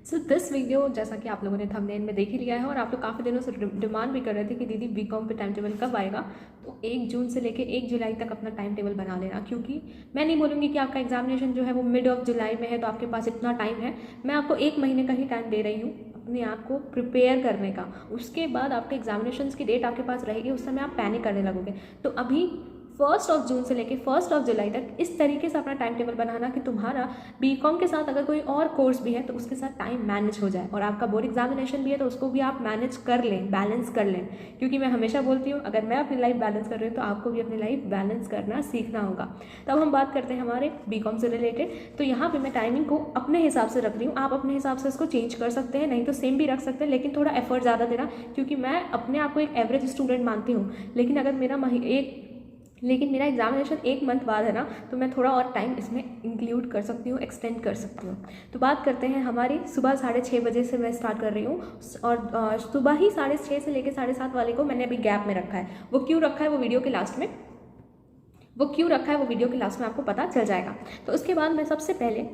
So this video जैसा कि आप लोगों ने थंबनेल में देख ही लिया है और आप लोग काफ़ी दिनों से डिमांड भी कर रहे थे कि दीदी बीकॉम पे टाइम टेबल कब आएगा। तो 1 जून से लेके 1 जुलाई तक अपना टाइम टेबल बना लेना, क्योंकि मैं नहीं बोलूँगी कि आपका एग्जामिनेशन जो है वो मिड ऑफ जुलाई में है तो आपके पास इतना टाइम है। मैं आपको 1 महीने का ही टाइम दे रही हूँ अपने आप को प्रिपेयर करने का। उसके बाद आपके एग्जामिनेशन की डेट आपके पास रहेगी, उस समय आप पैनिक करने लगोगे। तो अभी 1 जून से लेके 1 जुलाई तक इस तरीके से अपना टाइम टेबल बनाना कि तुम्हारा बीकॉम के साथ अगर कोई और कोर्स भी है तो उसके साथ टाइम मैनेज हो जाए, और आपका बोर्ड एग्जामिनेशन भी है तो उसको भी आप मैनेज कर लें, बैलेंस कर लें। क्योंकि मैं हमेशा बोलती हूँ अगर मैं अपनी लाइफ बैलेंस कर रही हूँ तो आपको भी अपनी लाइफ बैलेंस करना सीखना होगा। तब हम बात करते हैं हमारे बीकॉम से रिलेटेड। तो यहाँ पर मैं टाइमिंग को अपने हिसाब से रख रही हूँ, आप अपने हिसाब से इसको चेंज कर सकते हैं, नहीं तो सेम भी रख सकते हैं, लेकिन थोड़ा एफर्ट ज़्यादा देना। क्योंकि मैं अपने आप को एक एवरेज स्टूडेंट मानती हूँ, लेकिन अगर मेरा एग्जामिनेशन 1 मंथ बाद है ना, तो मैं थोड़ा और टाइम इसमें इंक्लूड कर सकती हूँ, एक्सटेंड कर सकती हूँ। तो बात करते हैं हमारी सुबह 6:30 बजे से मैं स्टार्ट कर रही हूँ, और सुबह ही 6:30 से लेकर 7:30 वाले को मैंने अभी गैप में रखा है। वो क्यों रखा है वो वीडियो के लास्ट में आपको पता चल जाएगा। तो उसके बाद मैं सबसे पहले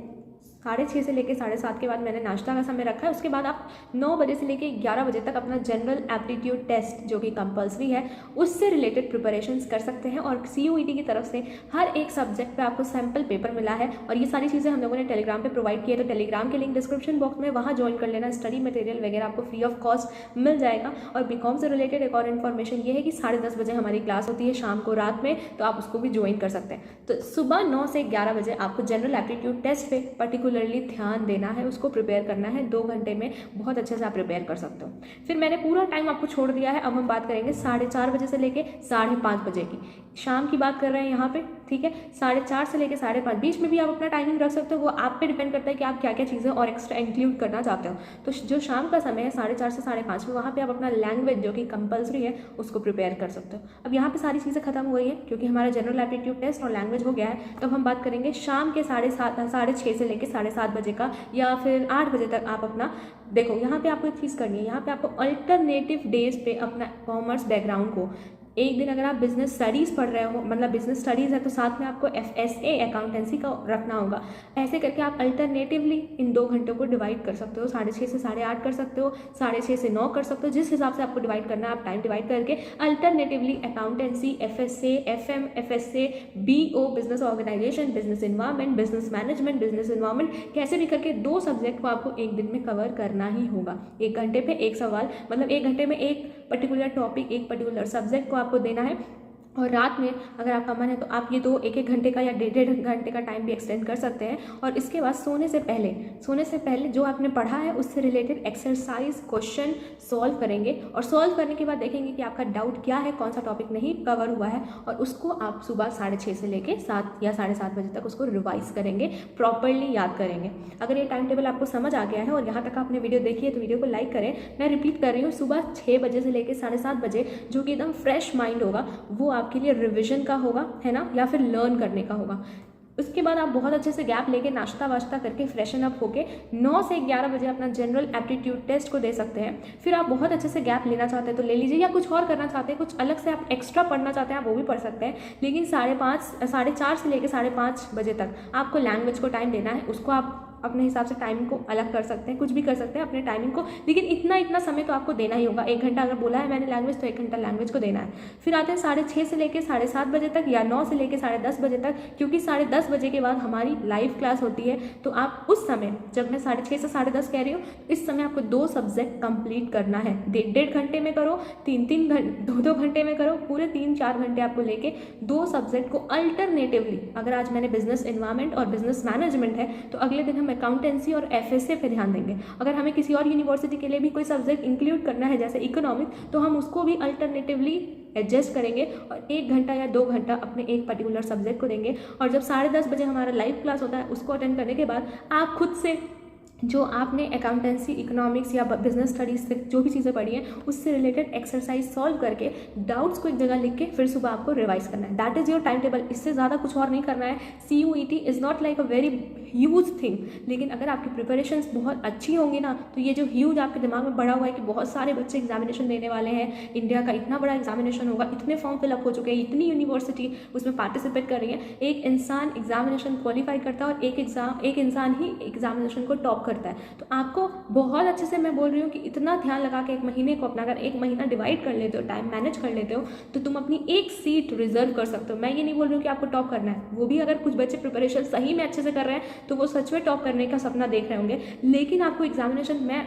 6:30 से लेकर 7:30 के बाद मैंने नाश्ता का समय रखा है। उसके बाद आप 9 बजे से लेकर 11 बजे तक अपना जनरल एप्टीट्यूड टेस्ट जो कि कंपलसरी है उससे रिलेटेड प्रिपरेशंस कर सकते हैं। और CUET की तरफ से हर एक सब्जेक्ट पे आपको सैम्पल पेपर मिला है, और ये सारी चीज़ें हम लोगों ने टेलीग्राम पे प्रोवाइड की है। तो टेलीग्राम के लिंक डिस्क्रिप्शन बॉक्स में, वहाँ ज्वाइन कर लेना। स्टडी मटेरियल वगैरह आपको फ्री ऑफ कॉस्ट मिल जाएगा। और बीकॉम से रिलेटेड एक और इन्फॉर्मेशन ये है कि 10:30 बजे हमारी क्लास होती है शाम को, रात में, तो आप उसको भी ज्वाइन कर सकते हैं। तो सुबह 9 से 11 बजे आपको जनरल एप्टीट्यूड टेस्ट पे पर्टिकुलरली ध्यान देना है, उसको प्रिपेयर करना है। 2 घंटे में बहुत अच्छे से आप प्रिपेयर कर सकते हो। फिर मैंने पूरा टाइम आपको छोड़ दिया है। अब हम बात करेंगे 4:30 बजे से लेके 5:30 बजे की, शाम की बात कर रहे हैं यहाँ पे, ठीक है। 4:30 से लेके 5:30, बीच में भी आप अपना टाइमिंग रख सकते हो, वो आप पे डिपेंड करता है कि आप क्या क्या चीज़ें और एक्स्ट्रा इंक्लूड करना चाहते हो। तो जो शाम का समय है 4:30 से 5:30 में, वहाँ पे आप अपना लैंग्वेज जो कि कंपलसरी है उसको प्रिपेयर कर सकते हो। अब यहाँ पे सारी चीज़ें खत्म हो गई है क्योंकि हमारा जनरल एप्टीट्यूड टेस्ट और लैंग्वेज हो गया है। तो हम बात करेंगे शाम के 6:30 से लेकर 7:30 बजे का, या फिर 8 बजे तक आप अपना देखो। यहाँ पे आपको एक चीज़ करनी है, यहाँ पे आपको अल्टरनेटिव डेज पे अपना कॉमर्स बैकग्राउंड को, एक दिन अगर आप बिजनेस स्टडीज़ पढ़ रहे हो, मतलब बिजनेस स्टडीज़ है, तो साथ में आपको FSA अकाउंटेंसी का रखना होगा। ऐसे करके आप अल्टरनेटिवली इन 2 घंटों को डिवाइड कर सकते हो। 6:30 से 8:30 कर सकते हो, 6:30 से 9 कर सकते हो। जिस हिसाब से आपको डिवाइड करना है आप टाइम डिवाइड करके alternatively accountancy, FSA, FM, FSA, BO, business organisation, business environment, business management, business environment, कैसे भी करके 2 सब्जेक्ट को आपको एक दिन में कवर करना ही होगा। 1 घंटे पे 1 सवाल, मतलब 1 घंटे में एक पर्टिकुलर टॉपिक, एक पर्टिकुलर सब्जेक्ट को आपको देना है। और रात में अगर आपका मन है तो आप ये 1-1 घंटे का या 1.5 घंटे का टाइम भी एक्सटेंड कर सकते हैं। और इसके बाद सोने से पहले जो आपने पढ़ा है उससे रिलेटेड एक्सरसाइज क्वेश्चन सॉल्व करेंगे, और सॉल्व करने के बाद देखेंगे कि आपका डाउट क्या है, कौन सा टॉपिक नहीं कवर हुआ है, और उसको आप सुबह 6:30 से लेके 7 या 7:30 बजे तक उसको रिवाइज करेंगे, प्रॉपरली याद करेंगे। अगर ये टाइम टेबल आपको समझ आ गया है और यहाँ तक आपने वीडियो देखी है तो वीडियो को लाइक करें। मैं रिपीट कर रही हूँ, सुबह 6 बजे से लेकर 7:30 बजे जो कि एकदम फ्रेश माइंड होगा, वो आपके लिए रिवीजन का होगा, है ना, या फिर लर्न करने का होगा। उसके बाद आप बहुत अच्छे से गैप लेके नाश्ता वाश्ता करके फ्रेशन अप होके 9 से 11 बजे अपना जनरल एप्टीट्यूड टेस्ट को दे सकते हैं। फिर आप बहुत अच्छे से गैप लेना चाहते हैं तो ले लीजिए, या कुछ और करना चाहते हैं, कुछ अलग से आप एक्स्ट्रा पढ़ना चाहते हैं आप वो भी पढ़ सकते हैं। लेकिन 4:30 से लेकर 5:30 बजे तक आपको लैंग्वेज को टाइम देना है। उसको आप अपने हिसाब से टाइमिंग को अलग कर सकते हैं, कुछ भी कर सकते हैं अपने टाइमिंग को, लेकिन इतना समय तो आपको देना ही होगा। 1 घंटा अगर बोला है मैंने लैंग्वेज, तो 1 घंटा लैंग्वेज को देना है। फिर आते हैं 6:30 से लेकर 7:30 बजे तक, या 9 से लेकर 10:30 बजे तक, क्योंकि 10:30 बजे के बाद हमारी लाइव क्लास होती है। तो आप उस समय, जब मैं 6:30 से 10:30 कह रही हूँ, इस समय आपको 2 सब्जेक्ट कंप्लीट करना है। 1.5 घंटे में करो, 2 घंटे में करो, पूरे 3-4 घंटे आपको लेके 2 सब्जेक्ट को अल्टरनेटिवली, अगर आज मैंने बिजनेस इन्वायरमेंट और बिजनेस मैनेजमेंट है तो अगले दिन हम अकाउंटेंसी और FSA पे ध्यान देंगे। अगर हमें किसी और यूनिवर्सिटी के लिए भी कोई सब्जेक्ट इंक्लूड करना है जैसे इकोनॉमिक, तो हम उसको भी अल्टरनेटिवली एडजस्ट करेंगे और 1 घंटा या 2 घंटा अपने एक पर्टिकुलर सब्जेक्ट को देंगे। और जब 10:30 बजे हमारा लाइव क्लास होता है उसको अटेंड करने के बाद आप खुद से जो आपने अकाउंटेंसी, इकोनॉमिक्स या बिजनेस स्टडीज से जो भी चीज़ें पढ़ी हैं उससे रिलेटेड एक्सरसाइज सॉल्व करके डाउट्स को एक जगह लिख के फिर सुबह आपको रिवाइज करना है। That is your time table. इससे ज़्यादा कुछ और नहीं करना है। CUET is not like a very huge thing. लेकिन अगर आपकी प्रिपरेशंस बहुत अच्छी होंगी ना, तो ये जो ह्यूज आपके दिमाग में बड़ा हुआ है कि बहुत सारे बच्चे एग्जामिनेशन देने वाले हैं, इंडिया का इतना बड़ा एग्जामिनेशन होगा, इतने फॉर्म फिलअप हो चुके हैं, इतनी यूनिवर्सिटी उसमें पार्टिसिपेट कर रही है, एक इंसान एग्जामिनेशन क्वालिफाई करता है और एक इंसान ही एग्जामिनेशन को टॉप करता है। तो आपको बहुत अच्छे से मैं बोल रही हूँ कि इतना ध्यान लगा के एक महीने को अपना अगर एक महीना डिवाइड कर लेते हो, टाइम मैनेज कर लेते हो, तो तुम अपनी एक सीट रिजर्व कर सकते हो। मैं ये नहीं बोल रही हूँ कि आपको टॉप करना है, वो भी अगर कुछ बच्चे प्रिपरेशन सही में अच्छे से कर रहे हैं तो वो सच में टॉप करने का सपना देख रहे होंगे। लेकिन आपको एग्जामिनेशन, मैं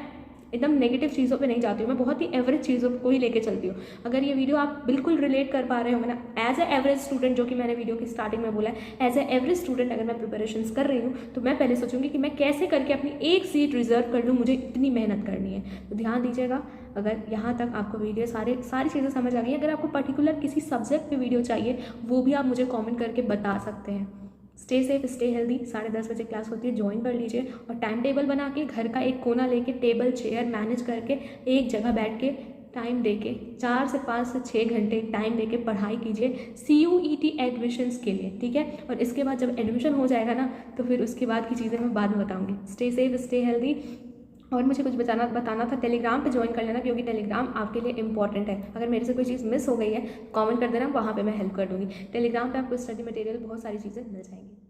एकदम नेगेटिव चीज़ों पे नहीं जाती हूँ, मैं बहुत ही एवरेज चीज़ों को ही लेके चलती हूँ। अगर ये वीडियो आप बिल्कुल रिलेट कर पा रहे हो, मैंने एज ए एवरेज स्टूडेंट, जो कि मैंने वीडियो की स्टार्टिंग में बोला है, एज ए एवरेज स्टूडेंट अगर मैं प्रिपरेशंस कर रही हूँ तो मैं पहले सोचूंगी कि मैं कैसे करके अपनी एक सीट रिजर्व कर लूँ, मुझे इतनी मेहनत करनी है। तो ध्यान दीजिएगा, अगर यहाँ तक आपको वीडियो सारी चीज़ें समझ आ गई, अगर आपको पर्टिकुलर किसी सब्जेक्ट पे वीडियो चाहिए वो भी आप मुझे कमेंट करके बता सकते हैं। Stay safe, stay healthy. 10:30 बजे क्लास होती है, ज्वाइन कर लीजिए और टाइम टेबल बना के घर का एक कोना लेके टेबल चेयर मैनेज करके एक जगह बैठ के टाइम देके 4 से 5 से 6 घंटे टाइम देके पढ़ाई कीजिए CUET एडमिशन्स के लिए, ठीक है। और इसके बाद जब एडमिशन हो जाएगा ना, तो फिर उसके बाद की चीज़ें मैं बाद में बताऊँगी। Stay safe, stay healthy. और मुझे कुछ बताना था, टेलीग्राम पे ज्वाइन कर लेना, क्योंकि टेलीग्राम आपके लिए इंपॉर्टेंट है। अगर मेरे से कोई चीज़ मिस हो गई है कमेंट कर देना, वहाँ पे मैं हेल्प कर दूँगी। टेलीग्राम पे आपको स्टडी मटेरियल बहुत सारी चीज़ें मिल जाएंगी।